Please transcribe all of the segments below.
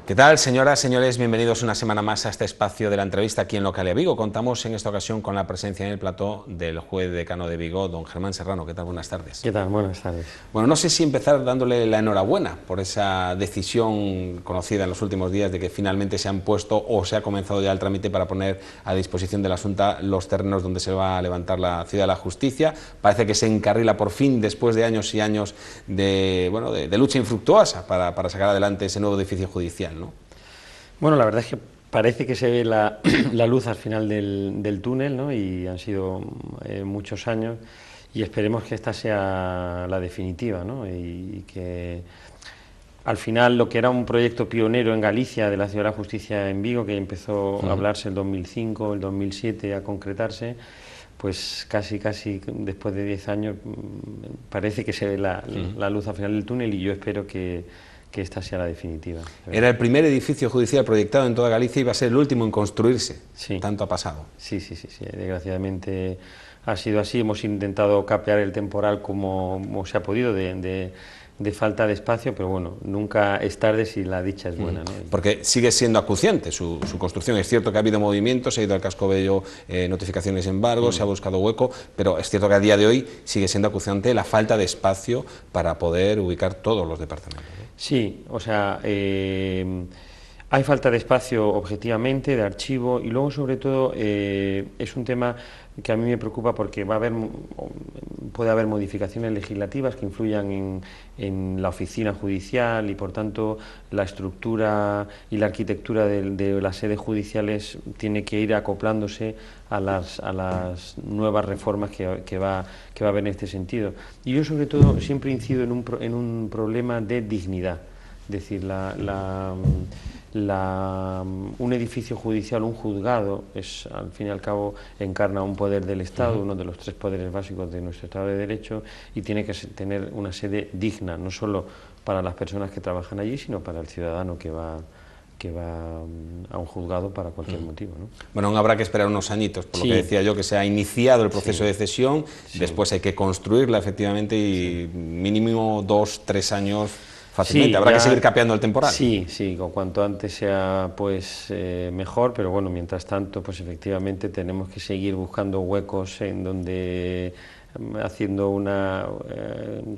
¿Qué tal, señoras, señores? Bienvenidos una semana más a este espacio de la entrevista aquí en Localia Vigo. Contamos en esta ocasión con la presencia en el plató del juez decano de Vigo, don Germán Serrano. ¿Qué tal? Buenas tardes. ¿Qué tal? Buenas tardes. Bueno, no sé si empezar dándole la enhorabuena por esa decisión conocida en los últimos días de que finalmente se han puesto o se ha comenzado ya el trámite para poner a disposición de la Junta los terrenos donde se va a levantar la Ciudad de la Justicia. Parece que se encarrila por fin, después de años y años de lucha infructuosa para sacar adelante ese nuevo edificio judicial, ¿no? Bueno, la verdad es que parece que se ve la luz al final del túnel, ¿no? Y han sido muchos años y esperemos que esta sea la definitiva, ¿no? Y que al final lo que era un proyecto pionero en Galicia de la Ciudad de la Justicia en Vigo, que empezó a hablarse el 2005, el 2007 a concretarse, pues casi después de 10 años parece que se ve la luz al final del túnel y yo espero que esta sea la definitiva. Era el primer edificio judicial proyectado en toda Galicia y va a ser el último en construirse. Sí. Tanto ha pasado. Sí. Desgraciadamente ha sido así. Hemos intentado capear el temporal como se ha podido de falta de espacio, pero bueno, nunca es tarde si la dicha es buena, ¿no? Porque sigue siendo acuciante su construcción. Es cierto que ha habido movimientos, se ha ido al casco bello, notificaciones de embargo, se ha buscado hueco, pero es cierto que a día de hoy sigue siendo acuciante la falta de espacio para poder ubicar todos los departamentos, ¿no? Sí, o sea, hay falta de espacio objetivamente, de archivo, y luego sobre todo es un tema que a mí me preocupa porque puede haber modificaciones legislativas que influyan en la oficina judicial y por tanto la estructura y la arquitectura de las sedes judiciales tiene que ir acoplándose a las nuevas reformas que va a haber en este sentido. Y yo sobre todo siempre incido en un problema de dignidad, es decir, un edificio judicial, un juzgado, al fin y al cabo encarna un poder del Estado, uno de los 3 poderes básicos de nuestro Estado de Derecho, y tiene que tener una sede digna, no solo para las personas que trabajan allí, sino para el ciudadano que va a un juzgado para cualquier motivo, ¿no? Bueno, aún habrá que esperar unos añitos, por lo que decía yo, que se ha iniciado el proceso de cesión, después hay que construirla efectivamente y mínimo 2 o 3 años fácilmente. Habrá que seguir capeando el temporal. Sí, con cuanto antes sea pues mejor, pero bueno, mientras tanto pues efectivamente tenemos que seguir buscando huecos en donde haciendo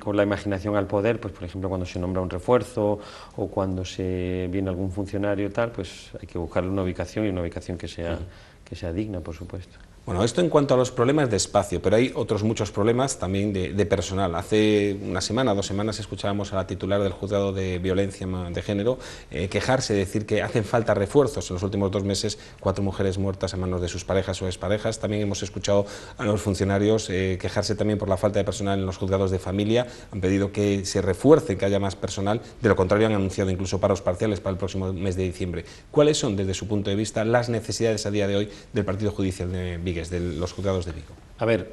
con la imaginación al poder, pues por ejemplo cuando se nombra un refuerzo o cuando se viene algún funcionario tal, pues hay que buscarle una ubicación y una ubicación que sea digna, por supuesto. Bueno, esto en cuanto a los problemas de espacio, pero hay otros muchos problemas también de personal. Hace una semana, 2 semanas, escuchábamos a la titular del Juzgado de Violencia de Género quejarse, decir que hacen falta refuerzos. En los últimos 2 meses, 4 mujeres muertas a manos de sus parejas o exparejas. También hemos escuchado a los funcionarios quejarse también por la falta de personal en los juzgados de familia. Han pedido que se refuerce, que haya más personal. De lo contrario, han anunciado incluso paros parciales para el próximo mes de diciembre. ¿Cuáles son, desde su punto de vista, las necesidades a día de hoy del Partido Judicial de Vigo, de los juzgados de Vigo? A ver,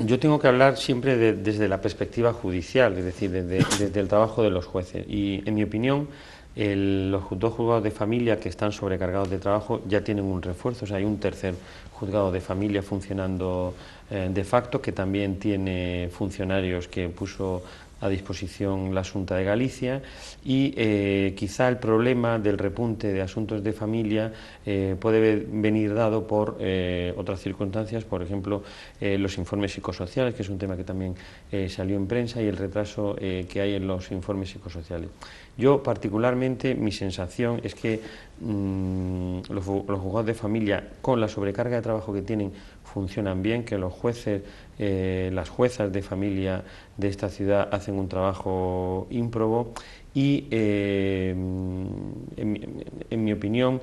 yo tengo que hablar siempre desde la perspectiva judicial, es decir, desde el trabajo de los jueces. Y en mi opinión, los 2 juzgados de familia que están sobrecargados de trabajo ya tienen un refuerzo, o sea, hay un tercer juzgado de familia funcionando de facto, que también tiene funcionarios que puso a disposición la Xunta de Galicia, y quizá el problema del repunte de asuntos de familia puede venir dado por otras circunstancias, por ejemplo los informes psicosociales, que es un tema que también salió en prensa, y el retraso que hay en los informes psicosociales. Yo particularmente, mi sensación es que los juzgados de familia, con la sobrecarga de trabajo que tienen, funcionan bien, que los jueces, las juezas de familia de esta ciudad hacen un trabajo ímprobo y, en mi opinión,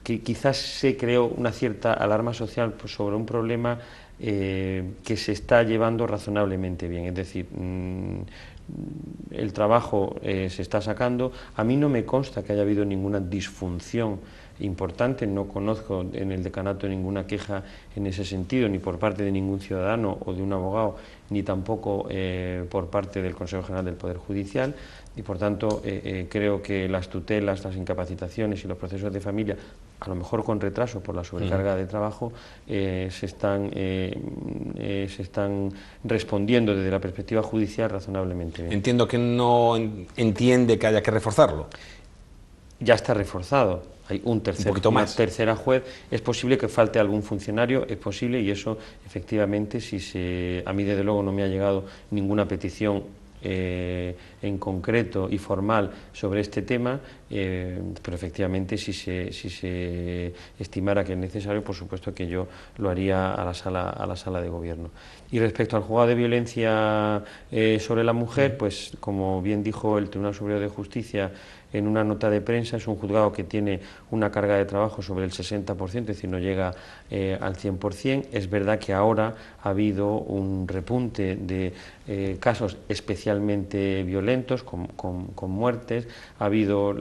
que quizás se creó una cierta alarma social sobre un problema que se está llevando razonablemente bien, es decir, el trabajo se está sacando. A mí no me consta que haya habido ninguna disfunción importante, no conozco en el decanato ninguna queja en ese sentido, ni por parte de ningún ciudadano o de un abogado, ni tampoco por parte del Consejo General del Poder Judicial, y por tanto creo que las tutelas, las incapacitaciones y los procesos de familia, a lo mejor con retraso por la sobrecarga de trabajo, se están respondiendo desde la perspectiva judicial razonablemente bien. Entiendo que no entiende que haya que reforzarlo. ya está reforzado. Hay una tercera juez, es posible que falte algún funcionario, es posible, y eso efectivamente, a mí desde luego no me ha llegado ninguna petición en concreto y formal sobre este tema, pero efectivamente si se estimara que es necesario, por supuesto que yo lo haría a la sala de gobierno. Y respecto al juzgado de violencia sobre la mujer, pues como bien dijo el Tribunal Superior de Justicia en una nota de prensa, es un juzgado que tiene una carga de trabajo sobre el 60%, es decir, no llega al 100%. Es verdad que ahora ha habido un repunte de casos especialmente violentos, con muertes, ha habido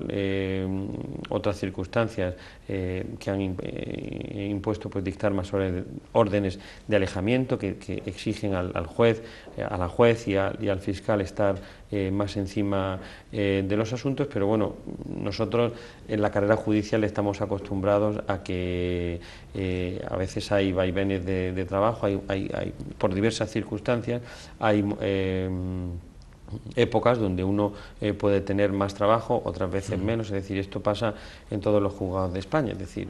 otras circunstancias que han impuesto pues, dictar más órdenes de alejamiento que exigen al juez, a la juez y al fiscal estar más encima de los asuntos, pero bueno, nosotros en la carrera judicial estamos acostumbrados a que a veces hay vaivenes de trabajo, por diversas circunstancias, hay épocas donde uno puede tener más trabajo, otras veces menos, es decir, esto pasa en todos los juzgados de España, es decir,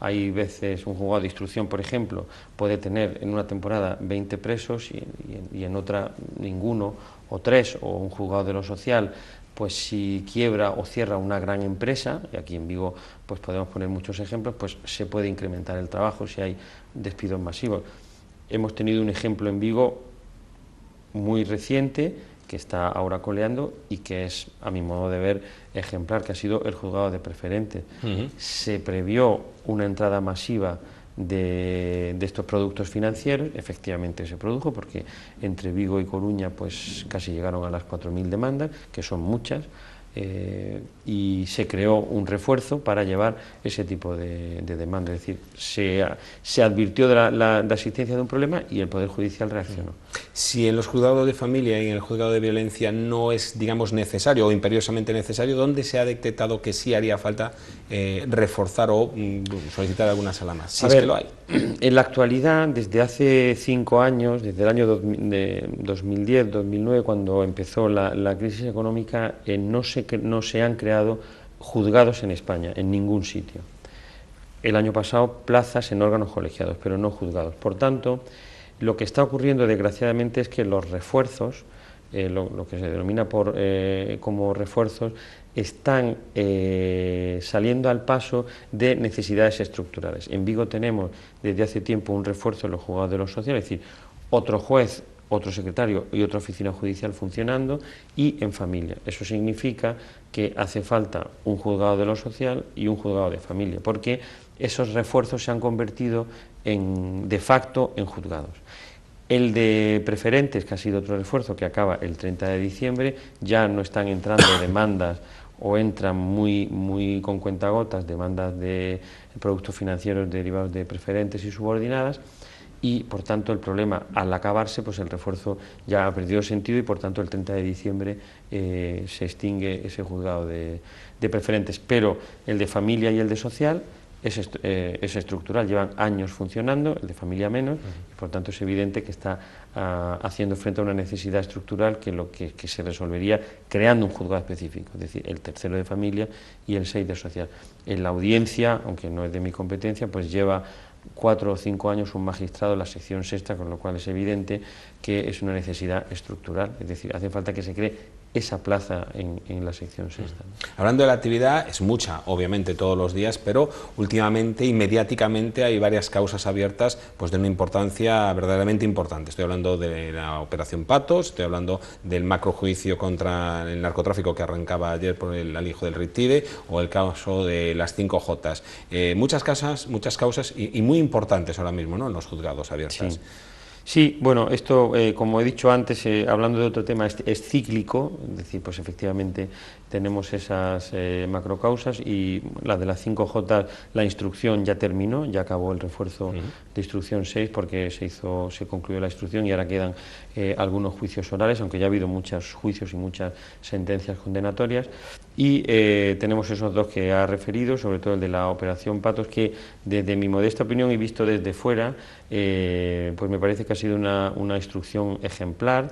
hay veces un juzgado de instrucción, por ejemplo, puede tener en una temporada 20 presos y en otra ninguno o 3, o un juzgado de lo social, pues si quiebra o cierra una gran empresa, y aquí en Vigo pues podemos poner muchos ejemplos, pues se puede incrementar el trabajo si hay despidos masivos. Hemos tenido un ejemplo en Vigo muy reciente, que está ahora coleando y que es, a mi modo de ver, ejemplar, que ha sido el juzgado de preferentes. Se previó una entrada masiva de estos productos financieros, efectivamente se produjo, porque entre Vigo y Coruña pues casi llegaron a las 4.000 demandas, que son muchas, y se creó un refuerzo para llevar ese tipo de demandas, es decir, se advirtió de la existencia de un problema y el Poder Judicial reaccionó. Si en los juzgados de familia y en el juzgado de violencia no es, digamos, necesario o imperiosamente necesario, ¿dónde se ha detectado que sí haría falta reforzar o solicitar alguna sala más? Si es que lo hay. En la actualidad, desde hace 5 años, desde el año 2010-2009, cuando empezó la crisis económica, no se han creado juzgados en España, en ningún sitio. El año pasado, plazas en órganos colegiados, pero no juzgados. Por tanto, lo que está ocurriendo, desgraciadamente, es que los refuerzos, lo que se denomina como refuerzos, están saliendo al paso de necesidades estructurales. En Vigo tenemos desde hace tiempo un refuerzo en los juzgados de lo social, es decir, otro juez, otro secretario y otra oficina judicial funcionando, y en familia. Eso significa que hace falta un juzgado de lo social y un juzgado de familia, porque esos refuerzos se han convertido de facto en juzgados. El de preferentes, que ha sido otro refuerzo que acaba el 30 de diciembre, ya no están entrando demandas o entran muy con cuentagotas demandas de productos financieros derivados de preferentes y subordinadas, y por tanto el problema, al acabarse, pues el refuerzo ya ha perdido sentido y por tanto el 30 de diciembre se extingue ese juzgado de preferentes. Pero el de familia y el de social es estructural, llevan años funcionando, el de familia menos, y por tanto es evidente que está haciendo frente a una necesidad estructural que se resolvería creando un juzgado específico, es decir, el tercero de familia y el 6 de social. En la audiencia, aunque no es de mi competencia, pues lleva 4 o 5 años un magistrado en la sección sexta, con lo cual es evidente que es una necesidad estructural, es decir, hace falta que se cree esa plaza en la sección sexta. Hablando de la actividad, es mucha, obviamente, todos los días, pero últimamente y mediáticamente hay varias causas abiertas pues de una importancia verdaderamente importante. Estoy hablando de la Operación Patos, estoy hablando del macrojuicio contra el narcotráfico que arrancaba ayer por el alijo del Riptide, o el caso de las 5J. Muchas causas y muy importantes ahora mismo, ¿no?, en los juzgados abiertos. Sí. Sí, bueno, esto, como he dicho antes, hablando de otro tema, es cíclico, es decir, pues efectivamente tenemos esas macrocausas, y la de las 5J, la instrucción ya terminó, ya acabó el refuerzo de instrucción 6, porque se concluyó la instrucción y ahora quedan algunos juicios orales, aunque ya ha habido muchos juicios y muchas sentencias condenatorias, y tenemos esos dos que ha referido, sobre todo el de la Operación Patos, que desde mi modesta opinión y visto desde fuera, pues me parece que ha sido una instrucción ejemplar,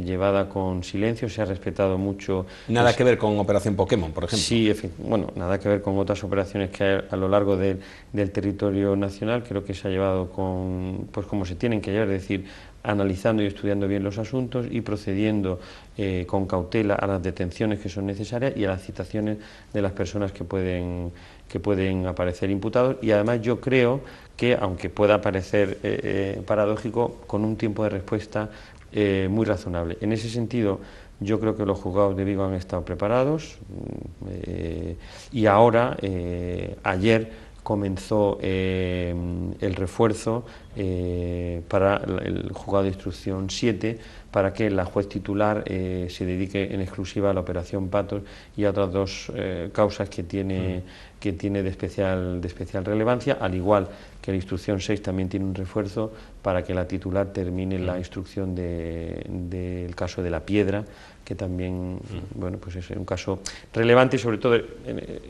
llevada con silencio, se ha respetado mucho. Nada que ver con Operación Pokémon, por ejemplo. Sí, bueno, nada que ver con otras operaciones que hay a lo largo del territorio nacional. Creo que se ha llevado pues como se tienen que llevar, es decir, analizando y estudiando bien los asuntos y procediendo con cautela a las detenciones que son necesarias y a las citaciones de las personas que pueden aparecer imputados. Y además yo creo que, aunque pueda parecer paradójico, con un tiempo de respuesta muy razonable. En ese sentido, yo creo que los juzgados de Vigo han estado preparados y ahora, ayer, comenzó el refuerzo para el juzgado de instrucción 7 para que la juez titular se dedique en exclusiva a la operación Patos y a otras dos causas que tiene de especial relevancia, al igual que la instrucción 6 también tiene un refuerzo para que la titular termine la instrucción del caso de La Piedra, que también bueno, pues es un caso relevante y sobre todo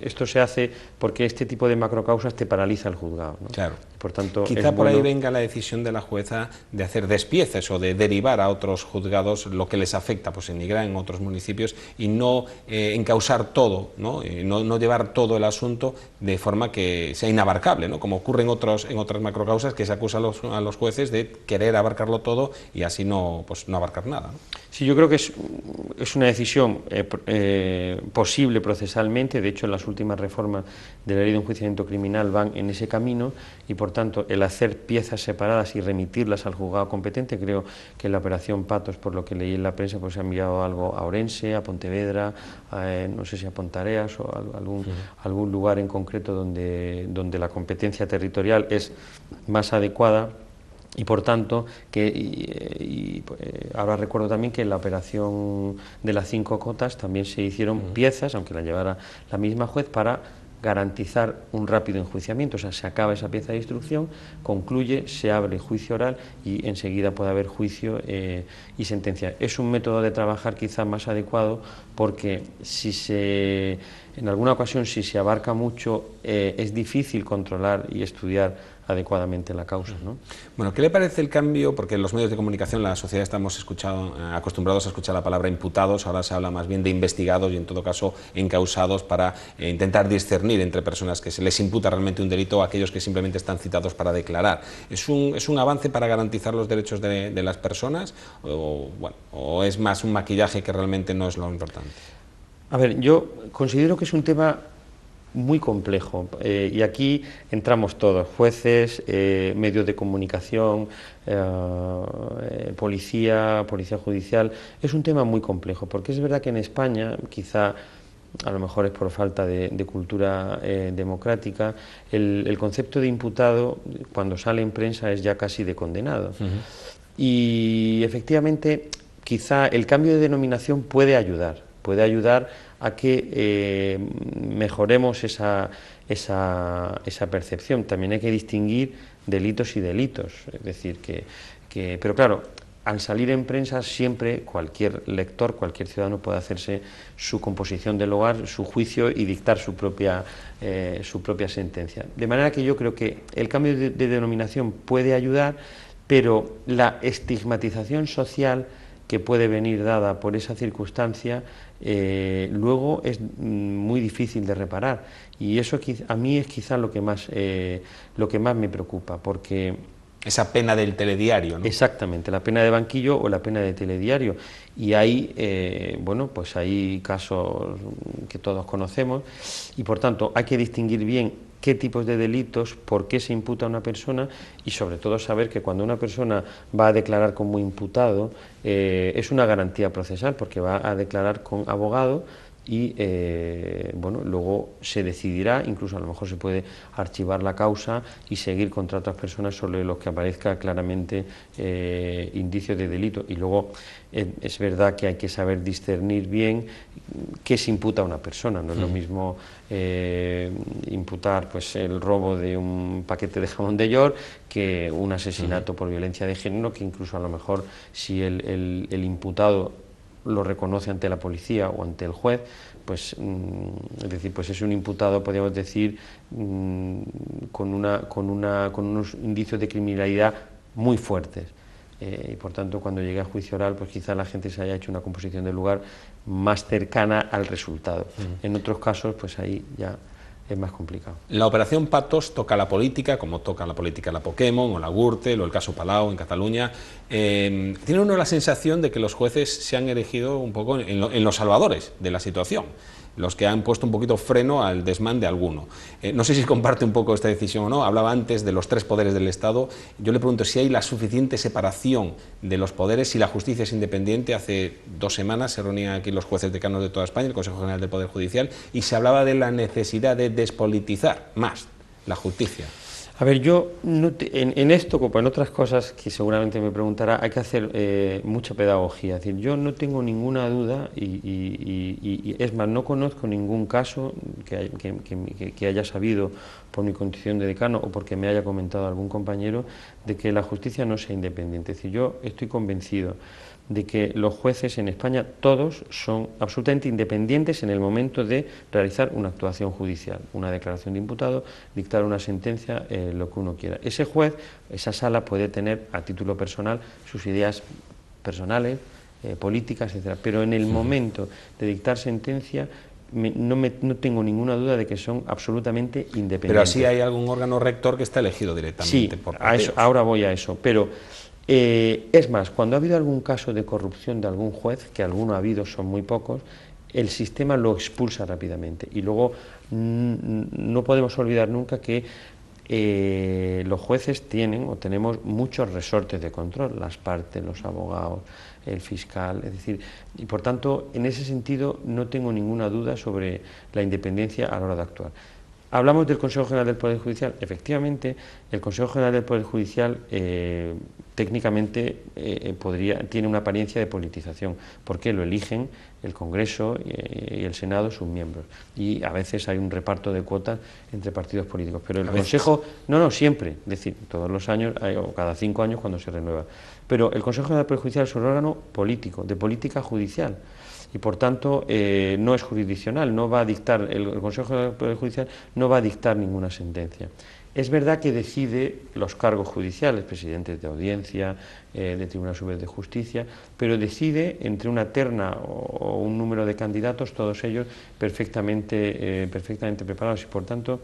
esto se hace porque este tipo de macrocausas te paraliza el juzgado, ¿no? Claro. Por tanto, quizá por ahí venga la decisión de la jueza de hacer despieces o de derivar a otros juzgados lo que les afecta, pues emigrar en otros municipios y no encausar todo, ¿no? No llevar todo el asunto de forma que sea inabarcable, ¿no? Como ocurre en otras macrocausas, que se acusa a los jueces de querer abarcarlo todo y así no abarcar nada, ¿no? Sí, yo creo que es una decisión posible procesalmente. De hecho, en las últimas reformas de la ley de enjuiciamiento criminal van en ese camino y, por tanto, el hacer piezas separadas y remitirlas al juzgado competente, creo que en la operación Patos, por lo que leí en la prensa, pues se ha enviado algo a Orense, a Pontevedra, no sé si a Pontareas o algún lugar en concreto donde la competencia territorial es más adecuada. Y por tanto, ahora recuerdo también que en la operación de las 5 cotas también se hicieron piezas, aunque la llevara la misma juez, para garantizar un rápido enjuiciamiento. O sea, se acaba esa pieza de instrucción, concluye, se abre juicio oral y enseguida puede haber juicio y sentencia. Es un método de trabajar quizá más adecuado porque en alguna ocasión si se abarca mucho es difícil controlar y estudiar adecuadamente la causa, ¿no? Bueno, ¿qué le parece el cambio? Porque en los medios de comunicación, la sociedad estamos acostumbrados a escuchar la palabra imputados, ahora se habla más bien de investigados y en todo caso encausados para intentar discernir entre personas que se les imputa realmente un delito o aquellos que simplemente están citados para declarar. ¿Es un avance para garantizar los derechos de las personas o es más un maquillaje que realmente no es lo importante? A ver, yo considero que es un tema muy complejo y aquí entramos todos, jueces, medios de comunicación, policía judicial. Es un tema muy complejo porque es verdad que en España, quizá a lo mejor es por falta de cultura democrática, el concepto de imputado cuando sale en prensa es ya casi de condenado. Y efectivamente quizá el cambio de denominación puede ayudar a que mejoremos esa percepción. También hay que distinguir delitos y delitos, es decir, pero claro, al salir en prensa siempre cualquier lector, cualquier ciudadano puede hacerse su composición del hogar, su juicio y dictar su propia sentencia. De manera que yo creo que el cambio de denominación puede ayudar, pero la estigmatización social que puede venir dada por esa circunstancia, luego es muy difícil de reparar. Y eso a mí es quizá lo que más me preocupa, porque... Esa pena del telediario, ¿no? Exactamente, la pena de banquillo o la pena de telediario. Y hay, bueno, pues hay casos que todos conocemos y por tanto hay que distinguir bien qué tipos de delitos, por qué se imputa a una persona y sobre todo saber que cuando una persona va a declarar como imputado es una garantía procesal porque va a declarar con abogado y bueno, luego se decidirá, incluso a lo mejor se puede archivar la causa y seguir contra otras personas sobre los que aparezca claramente indicios de delito. Y luego es verdad que hay que saber discernir bien qué se imputa a una persona. No es lo mismo imputar pues el robo de un paquete de jamón de York que un asesinato por violencia de género, que incluso a lo mejor si el imputado lo reconoce ante la policía o ante el juez, pues es decir, pues es un imputado, podríamos decir, con unos indicios de criminalidad muy fuertes. y por tanto cuando llegue a juicio oral pues quizá la gente se haya hecho una composición del lugar más cercana al resultado. En otros casos pues ahí ya es más complicado. La operación Patos toca la política, como toca la política la Pokémon, o la Gürtel, o el caso Palau en Cataluña. Tiene uno la sensación de que los jueces se han erigido un poco en los salvadores de la situación, los que han puesto un poquito freno al desmán de alguno. No sé si comparte un poco esta decisión o no. Hablaba antes de los tres poderes del Estado. Yo le pregunto si hay la suficiente separación de los poderes, si la justicia es independiente. Hace 2 semanas se reunían aquí los jueces decanos de toda España, el Consejo General del Poder Judicial, y se hablaba de la necesidad de despolitizar más la justicia. A ver, yo en esto, como en otras cosas que seguramente me preguntará, hay que hacer mucha pedagogía. Es decir, yo no tengo ninguna duda y es más, no conozco ningún caso que haya sabido por mi condición de decano o porque me haya comentado algún compañero de que la justicia no sea independiente. Es decir, yo estoy convencido de que los jueces en España todos son absolutamente independientes en el momento de realizar una actuación judicial, una declaración de imputado, dictar una sentencia, lo que uno quiera. Ese juez, esa sala puede tener a título personal sus ideas personales, políticas, etcétera, pero en el momento de dictar sentencia no tengo ninguna duda de que son absolutamente independientes. Pero así hay algún órgano rector que está elegido directamente por pateos. Sí, ahora voy a eso, pero es más, cuando ha habido algún caso de corrupción de algún juez, que alguno ha habido, son muy pocos, el sistema lo expulsa rápidamente. Y luego no podemos olvidar nunca que los jueces tienen o tenemos muchos resortes de control, las partes, los abogados, el fiscal, es decir, y por tanto, en ese sentido no tengo ninguna duda sobre la independencia a la hora de actuar. Hablamos del Consejo General del Poder Judicial. Efectivamente, el Consejo General del Poder Judicial técnicamente tiene una apariencia de politización, porque lo eligen el Congreso y el Senado, sus miembros. Y a veces hay un reparto de cuotas entre partidos políticos. Pero el Consejo, no, siempre, es decir, todos los años, o cada 5 años cuando se renueva. Pero el Consejo General del Poder Judicial es un órgano político, de política judicial. Y por tanto no es jurisdiccional, no va a dictar, el Consejo del Poder Judicial no va a dictar ninguna sentencia. Es verdad que decide los cargos judiciales, presidentes de audiencia, de Tribunal Superior de Justicia, pero decide entre una terna o un número de candidatos, todos ellos perfectamente preparados, y por tanto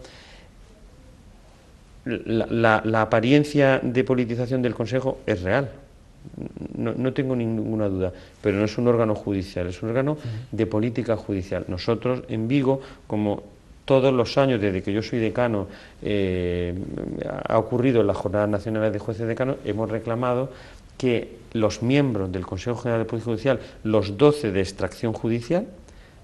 la apariencia de politización del Consejo es real. No tengo ninguna duda, pero no es un órgano judicial, es un órgano de política judicial. Nosotros en Vigo, como todos los años desde que yo soy decano ha ocurrido en las Jornadas Nacionales de Jueces Decanos, hemos reclamado que los miembros del Consejo General del Poder Judicial, los 12 de extracción judicial,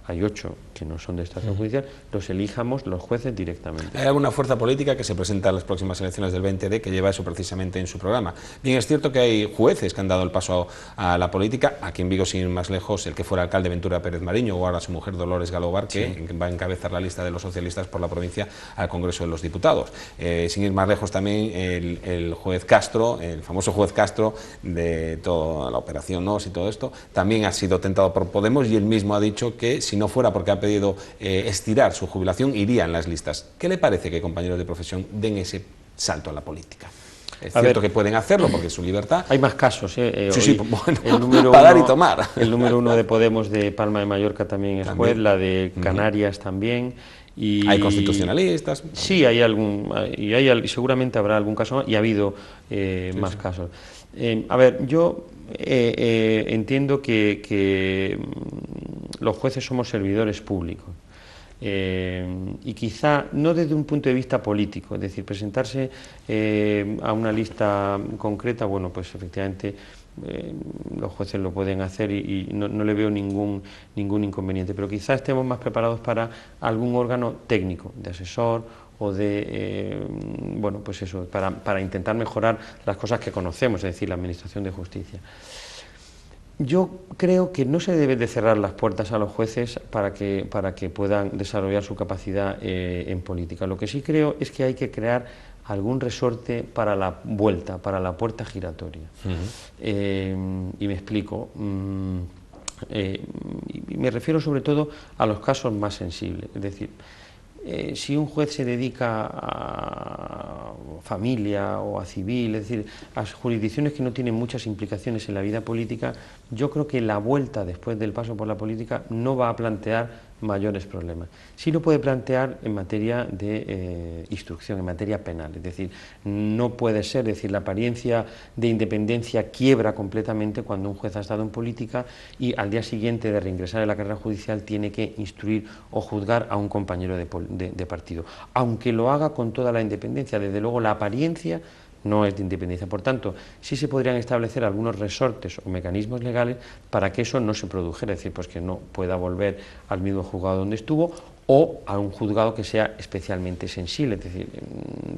hay 8 que no son de extracción judicial, los elijamos los jueces directamente. ¿Hay alguna fuerza política que se presenta en las próximas elecciones del 20D que lleva eso precisamente en su programa? Bien, es cierto que hay jueces que han dado el paso a la política, aquí en Vigo, sin ir más lejos, el que fuera alcalde Ventura Pérez Mariño, o ahora su mujer Dolores Galobar, que va a encabezar la lista de los socialistas por la provincia al Congreso de los Diputados. Sin ir más lejos también el juez Castro, el famoso juez Castro de toda la operación NOS y todo esto, también ha sido tentado por Podemos y él mismo ha dicho que si no fuera porque ha pedido estirar su jubilación, iría en las listas. ¿Qué le parece que compañeros de profesión den ese salto a la política? Es cierto que pueden hacerlo porque es su libertad. Hay más casos. Sí, bueno, el número para dar y tomar. El número 1 de Podemos de Palma de Mallorca también es juez, la de Canarias también. Y hay constitucionalistas. Sí, hay algún, y seguramente habrá algún caso más, y ha habido más casos. A ver, yo entiendo que los jueces somos servidores públicos. Y quizá no desde un punto de vista político, es decir, presentarse a una lista concreta, bueno, pues efectivamente los jueces lo pueden hacer y no le veo ningún inconveniente, pero quizá estemos más preparados para algún órgano técnico, de asesor o de, bueno, pues eso, para intentar mejorar las cosas que conocemos, es decir, la Administración de Justicia. Yo creo que no se deben de cerrar las puertas a los jueces para que puedan desarrollar su capacidad en política. Lo que sí creo es que hay que crear algún resorte para la vuelta, para la puerta giratoria. Y me explico. Y me refiero sobre todo a los casos más sensibles. Es decir, si un juez se dedica a familia o a civil, es decir, a jurisdicciones que no tienen muchas implicaciones en la vida política, yo creo que la vuelta después del paso por la política no va a plantear mayores problemas. Sí lo puede plantear en materia de instrucción, en materia penal, es decir, no puede ser, es decir, la apariencia de independencia quiebra completamente cuando un juez ha estado en política y al día siguiente de reingresar en la carrera judicial tiene que instruir o juzgar a un compañero de partido, aunque lo haga con toda la independencia. Desde luego la apariencia no es de independencia. Por tanto, sí se podrían establecer algunos resortes o mecanismos legales para que eso no se produjera, es decir, pues que no pueda volver al mismo juzgado donde estuvo o a un juzgado que sea especialmente sensible, es decir,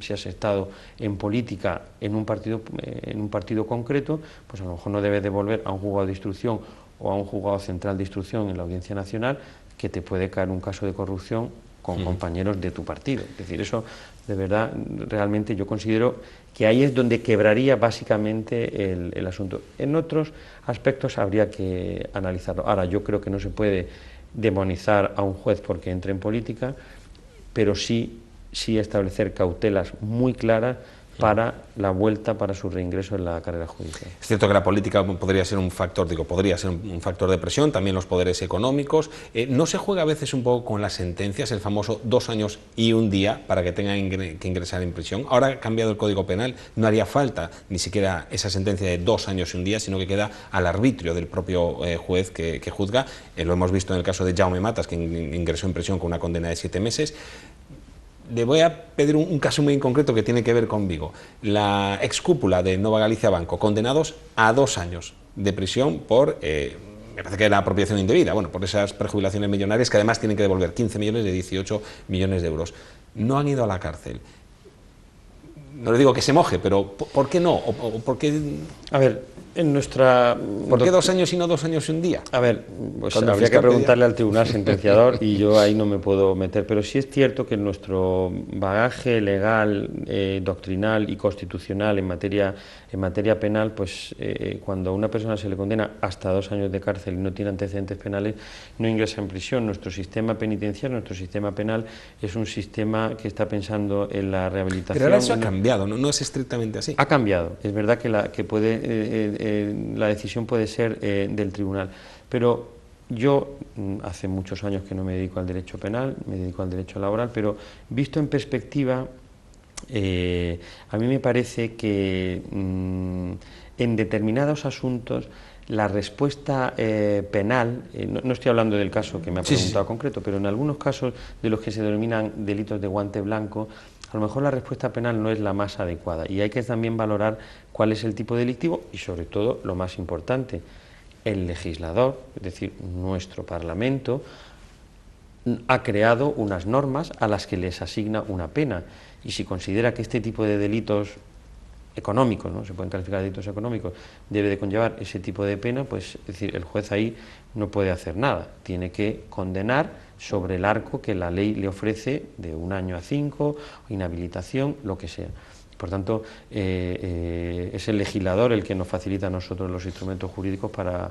si has estado en política en un partido concreto, pues a lo mejor no debes de volver a un juzgado de instrucción o a un juzgado central de instrucción en la Audiencia Nacional, que te puede caer un caso de corrupción con compañeros de tu partido. Es decir, eso de verdad, realmente yo considero que ahí es donde quebraría básicamente el asunto. En otros aspectos habría que analizarlo. Ahora, yo creo que no se puede demonizar a un juez porque entre en política, pero sí establecer cautelas muy claras para la vuelta, para su reingreso en la carrera judicial. Es cierto que la política podría ser un factor, podría ser un factor de presión, también los poderes económicos. ¿No se juega a veces un poco con las sentencias, el famoso 2 años y 1 día para que tengan que ingresar en prisión? Ahora ha cambiado el Código Penal, no haría falta ni siquiera esa sentencia de 2 años y 1 día, sino que queda al arbitrio del propio juez que juzga. Lo hemos visto en el caso de Jaume Matas, que ingresó en prisión con una condena de 7 meses. Le voy a pedir un caso muy concreto que tiene que ver con Vigo. La excúpula de Nova Galicia Banco, condenados a 2 años de prisión por, me parece que era apropiación indebida, bueno, por esas prejubilaciones millonarias que además tienen que devolver 15 millones de 18 millones de euros. No han ido a la cárcel. No le digo que se moje, pero ¿por qué no? ¿O por qué? A ver, en nuestra... ¿Por qué 2 años y no 2 años y 1 día? A ver, pues habría que preguntarle al tribunal sentenciador y yo ahí no me puedo meter, pero sí es cierto que nuestro bagaje legal, doctrinal y constitucional en materia penal, pues cuando a una persona se le condena hasta 2 años de cárcel y no tiene antecedentes penales, no ingresa en prisión. Nuestro sistema penitenciario, nuestro sistema penal es un sistema que está pensando en la rehabilitación. Pero ahora eso ha cambiado, ¿no? No es estrictamente así. Ha cambiado, es verdad que la decisión puede ser del tribunal, pero yo hace muchos años que no me dedico al derecho penal, me dedico al derecho laboral, pero visto en perspectiva, a mí me parece que en determinados asuntos la respuesta penal, no estoy hablando del caso que me ha preguntado concreto, pero en algunos casos de los que se denominan delitos de guante blanco, a lo mejor la respuesta penal no es la más adecuada y hay que también valorar cuál es el tipo delictivo y sobre todo, lo más importante, el legislador, es decir, nuestro Parlamento, ha creado unas normas a las que les asigna una pena y si considera que este tipo de delitos económicos, ¿no? Se pueden calificar de delitos económicos, debe de conllevar ese tipo de pena, pues es decir, el juez ahí no puede hacer nada, tiene que condenar sobre el arco que la ley le ofrece de 1 año a 5, inhabilitación, lo que sea. Por tanto, es el legislador el que nos facilita a nosotros los instrumentos jurídicos para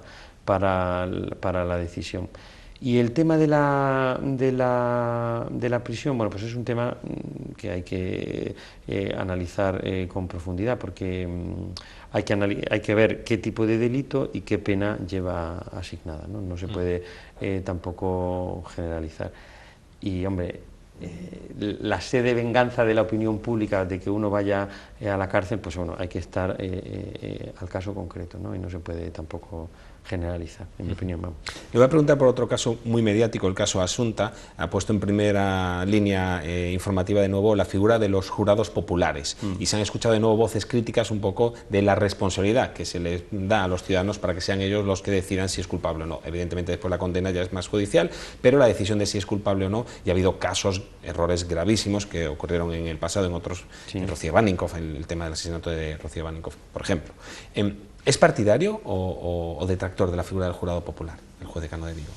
la decisión. Y el tema de la prisión, bueno, pues es un tema que hay que analizar con profundidad, porque hay que ver qué tipo de delito y qué pena lleva asignada, ¿no? No se puede tampoco generalizar. Y, hombre, la sed de venganza de la opinión pública de que uno vaya a la cárcel, pues bueno, hay que estar al caso concreto, ¿no? Y no se puede tampoco generalizar, en mi opinión. Vamos. Le voy a preguntar por otro caso muy mediático, el caso Asunta. Ha puesto en primera línea informativa de nuevo la figura de los jurados populares y se han escuchado de nuevo voces críticas un poco de la responsabilidad que se les da a los ciudadanos para que sean ellos los que decidan si es culpable o no. Evidentemente después la condena ya es más judicial, pero la decisión de si es culpable o no, y ha habido casos, errores gravísimos que ocurrieron en el pasado en otros, en Rocío Baninkoff, el tema del asesinato de Rocío Baninkoff, por ejemplo. ¿Es partidario o detractor de la figura del jurado popular, el juez decano de Vigo?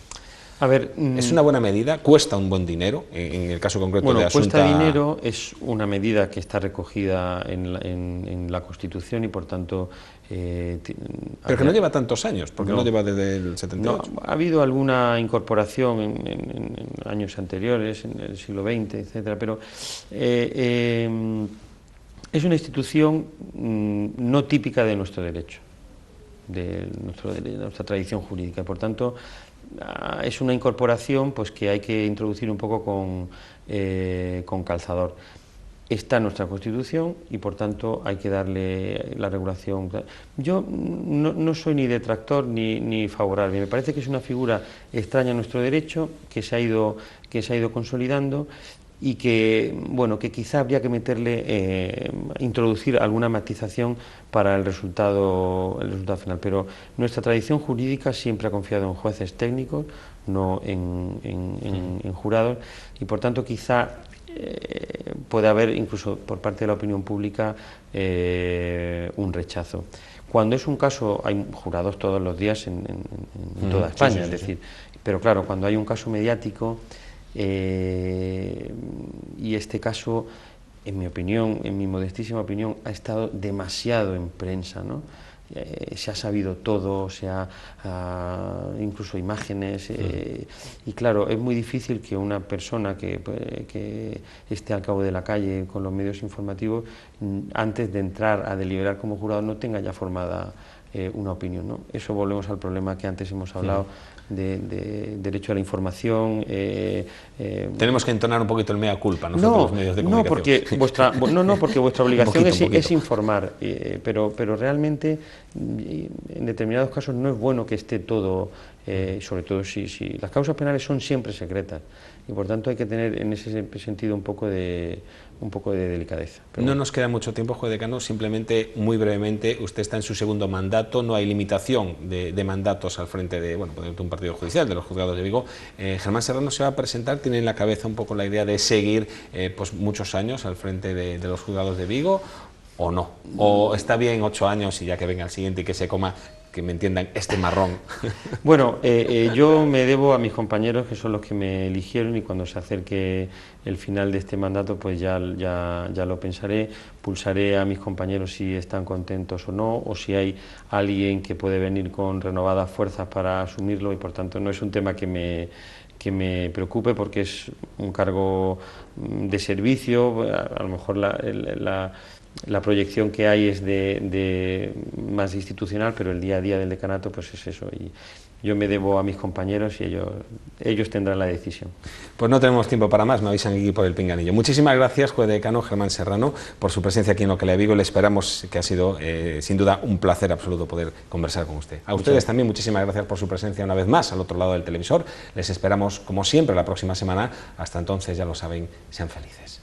A ver, ¿es una buena medida? ¿Cuesta un buen dinero? En el caso concreto bueno, de Asunta... cuesta dinero, es una medida que está recogida en la Constitución y por tanto... Pero que no lleva tantos años, porque no lleva desde el 78. No, ha habido alguna incorporación en años anteriores, en el siglo XX, etcétera, pero es una institución no típica de nuestro derecho, de nuestra tradición jurídica, por tanto es una incorporación pues que hay que introducir un poco con calzador. Está en nuestra Constitución y por tanto hay que darle la regulación. Yo no soy ni detractor ni favorable, me parece que es una figura extraña en nuestro derecho, que se ha ido consolidando y que, bueno, que quizá habría que introducir alguna matización para el resultado final, pero nuestra tradición jurídica siempre ha confiado en jueces técnicos, no en jurados, y por tanto quizá puede haber incluso por parte de la opinión pública un rechazo. Cuando es un caso, hay jurados todos los días en toda España, es decir, pero claro, cuando hay un caso mediático y este caso, en mi opinión, en mi modestísima opinión, ha estado demasiado en prensa, ¿no? Se ha sabido todo, incluso imágenes, y claro, es muy difícil que una persona que esté al cabo de la calle con los medios informativos, antes de entrar a deliberar como jurado, no tenga ya formada una opinión, ¿no? Eso volvemos al problema que antes hemos hablado, de derecho a la información. Tenemos que entonar un poquito el mea culpa nosotros, los medios de comunicación. Porque vuestra obligación es informar, pero realmente en determinados casos no es bueno que esté todo, sobre todo si las causas penales son siempre secretas y por tanto hay que tener en ese sentido un poco de delicadeza. No nos queda mucho tiempo, juez decano, simplemente, muy brevemente, usted está en su segundo mandato, no hay limitación de mandatos al frente de un partido judicial, de los juzgados de Vigo. Germán Serrano se va a presentar, tiene en la cabeza un poco la idea de seguir pues muchos años al frente de los juzgados de Vigo, ¿o no? ¿O está bien 8 años y ya que venga el siguiente y que se coma, que me entiendan, este marrón? Bueno, yo me debo a mis compañeros, que son los que me eligieron, y cuando se acerque el final de este mandato, pues ya lo pensaré, pulsaré a mis compañeros si están contentos o no, o si hay alguien que puede venir con renovadas fuerzas para asumirlo, y por tanto no es un tema que me preocupe, porque es un cargo de servicio. A lo mejor la proyección que hay es de más institucional, pero el día a día del decanato pues es eso, y yo me debo a mis compañeros y ellos tendrán la decisión. Pues no tenemos tiempo para más, me avisan aquí por el pinganillo. Muchísimas gracias, juez decano Germán Serrano, por su presencia aquí en Lo que le Vigo. Le esperamos, que ha sido sin duda un placer absoluto poder conversar con usted. A ustedes también muchísimas gracias por su presencia una vez más al otro lado del televisor. Les esperamos como siempre la próxima semana. Hasta entonces, ya lo saben, sean felices.